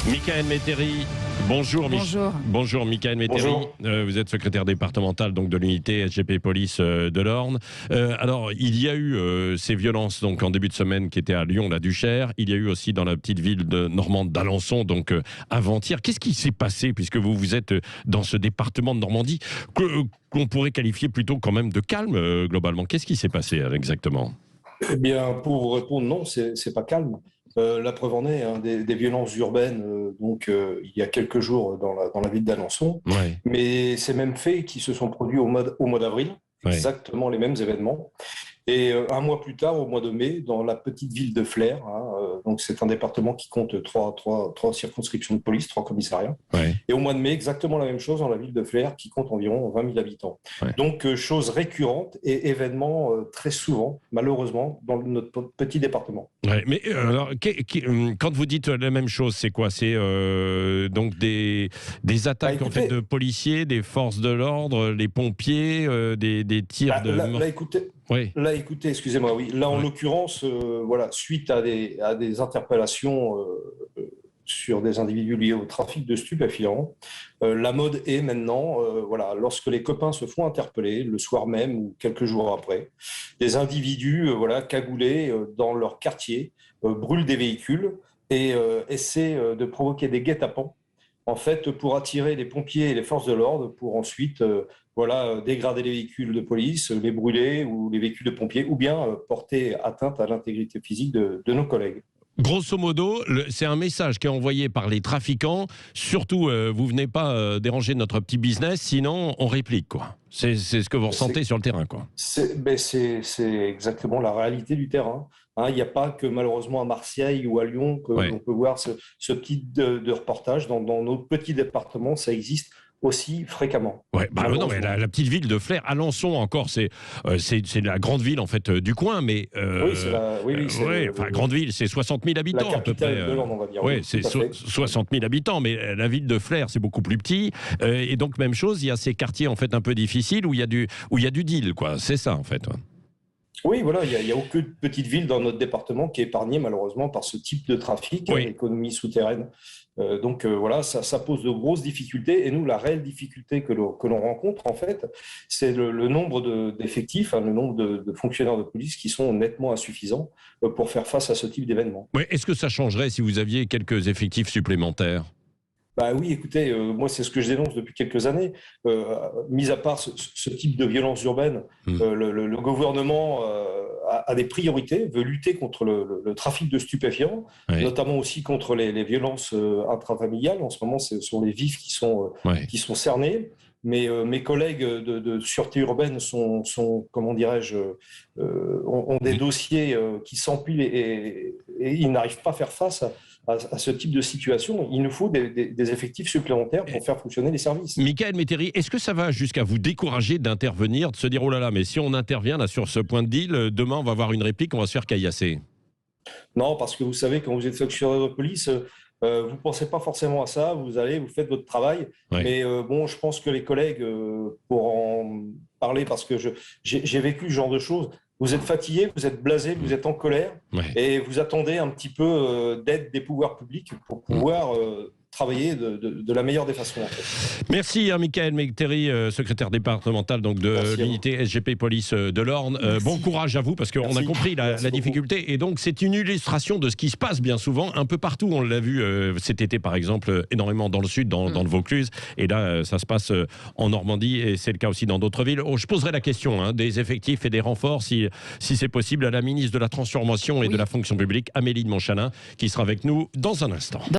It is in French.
Michael Métairie, bonjour. Bonjour. Bonjour Michael Métairie. Bonjour. Vous êtes secrétaire départemental donc de l'unité SGP Police de l'Orne. Alors il y a eu ces violences donc en début de semaine qui étaient à Lyon-la-Duchère. Il y a eu aussi dans la petite ville de normande d'Alençon donc avant-hier. Qu'est-ce qui s'est passé puisque vous êtes dans ce département de Normandie qu'on pourrait qualifier plutôt quand même de calme globalement? Qu'est-ce qui s'est passé exactement? Eh bien, pour vous répondre, non, c'est pas calme. La preuve en est, hein, des violences urbaines, il y a quelques jours dans la ville d'Alençon, Ouais. mais ces mêmes faits qui se sont produits au mois d'avril, Ouais. exactement les mêmes événements. Et un mois plus tard, au mois de mai, dans la petite ville de Flers, donc c'est un département qui compte trois circonscriptions de police, 3 commissariats. Ouais. Et au mois de mai, exactement la même chose dans la ville de Flers, qui compte environ 20 000 habitants. Ouais. Donc, chose récurrente et événement très souvent, malheureusement, dans notre petit département. Ouais, mais alors, quand vous dites la même chose, c'est quoi? C'est donc des attaques Écoutez, en fait de policiers, des forces de l'ordre, les pompiers, des tirs de. Là, écoutez, excusez-moi, oui. Là, en Ouais. l'occurrence, suite à des interpellations sur des individus liés au trafic de stupéfiants, la mode est maintenant, lorsque les copains se font interpeller, le soir même ou quelques jours après, des individus, cagoulés dans leur quartier, brûlent des véhicules et essaient de provoquer des guet-apens, en fait, pour attirer les pompiers et les forces de l'ordre, pour ensuite dégrader les véhicules de police, les brûler, ou les véhicules de pompiers, ou bien porter atteinte à l'intégrité physique de nos collègues. Grosso modo, c'est un message qui est envoyé par les trafiquants. Surtout, vous venez pas déranger notre petit business, sinon on réplique, quoi. C'est ce que vous ressentez sur le terrain, quoi. C'est exactement la réalité du terrain. Il n'y a pas que malheureusement à Marseille ou à Lyon que l'on peut voir ce type de reportage. Dans nos petits départements, ça existe aussi fréquemment. Ouais, non, mais la petite ville de Flers, Alençon encore, c'est la grande ville en fait du coin, mais grande ville, c'est 60 000 habitants la à peu près. capitale de l'Orne, on va dire. Oui, c'est 60 000 habitants, mais la ville de Flers, c'est beaucoup plus petit. Et donc même chose, il y a ces quartiers en fait un peu difficiles où il y a du deal, quoi. C'est ça en fait. Oui, voilà, il n'y a aucune petite ville dans notre département qui est épargnée malheureusement par ce type de trafic, économie souterraine. Ça pose de grosses difficultés. Et nous, la réelle difficulté que l'on rencontre, en fait, c'est le nombre d'effectifs, le nombre de fonctionnaires de police qui sont nettement insuffisants pour faire face à ce type d'événement. Ouais, est-ce que ça changerait si vous aviez quelques effectifs supplémentaires ? Bah oui, écoutez, moi c'est ce que je dénonce depuis quelques années. Mis à part ce type de violence urbaine, le gouvernement a des priorités, veut lutter contre le trafic de stupéfiants, notamment aussi contre les violences intrafamiliales. En ce moment, ce sont les vifs qui sont cernés. Mais mes collègues de sûreté urbaine comment dirais-je, ont des dossiers qui s'empilent et ils n'arrivent pas à faire face à ce type de situation. Il nous faut des effectifs supplémentaires pour faire fonctionner les services. Michael Métairie, est-ce que ça va jusqu'à vous décourager d'intervenir, de se dire « Oh là là, mais si on intervient là sur ce point de deal, demain on va avoir une réplique, on va se faire caillasser ». Non, parce que vous savez, quand vous êtes fonctionnaire de police, vous ne pensez pas forcément à ça, vous faites votre travail. Mais je pense que les collègues, pour en parler, parce que j'ai vécu ce genre de choses, vous êtes fatigué, vous êtes blasé, vous êtes en colère, et vous attendez un petit peu d'aide des pouvoirs publics pour pouvoir travailler de la meilleure des façons. En fait. Merci Michael Métairie, secrétaire départemental donc, de l'unité SGP Police de l'Orne. Bon courage à vous, parce qu'on a compris la difficulté. Et donc, c'est une illustration de ce qui se passe bien souvent, un peu partout. On l'a vu cet été, par exemple, énormément dans le sud, dans le Vaucluse. Et là, ça se passe en Normandie, et c'est le cas aussi dans d'autres villes. Je poserai la question des effectifs et des renforts, si c'est possible, à la ministre de la Transformation et de la Fonction publique, Amélie de Montchalin, qui sera avec nous dans un instant.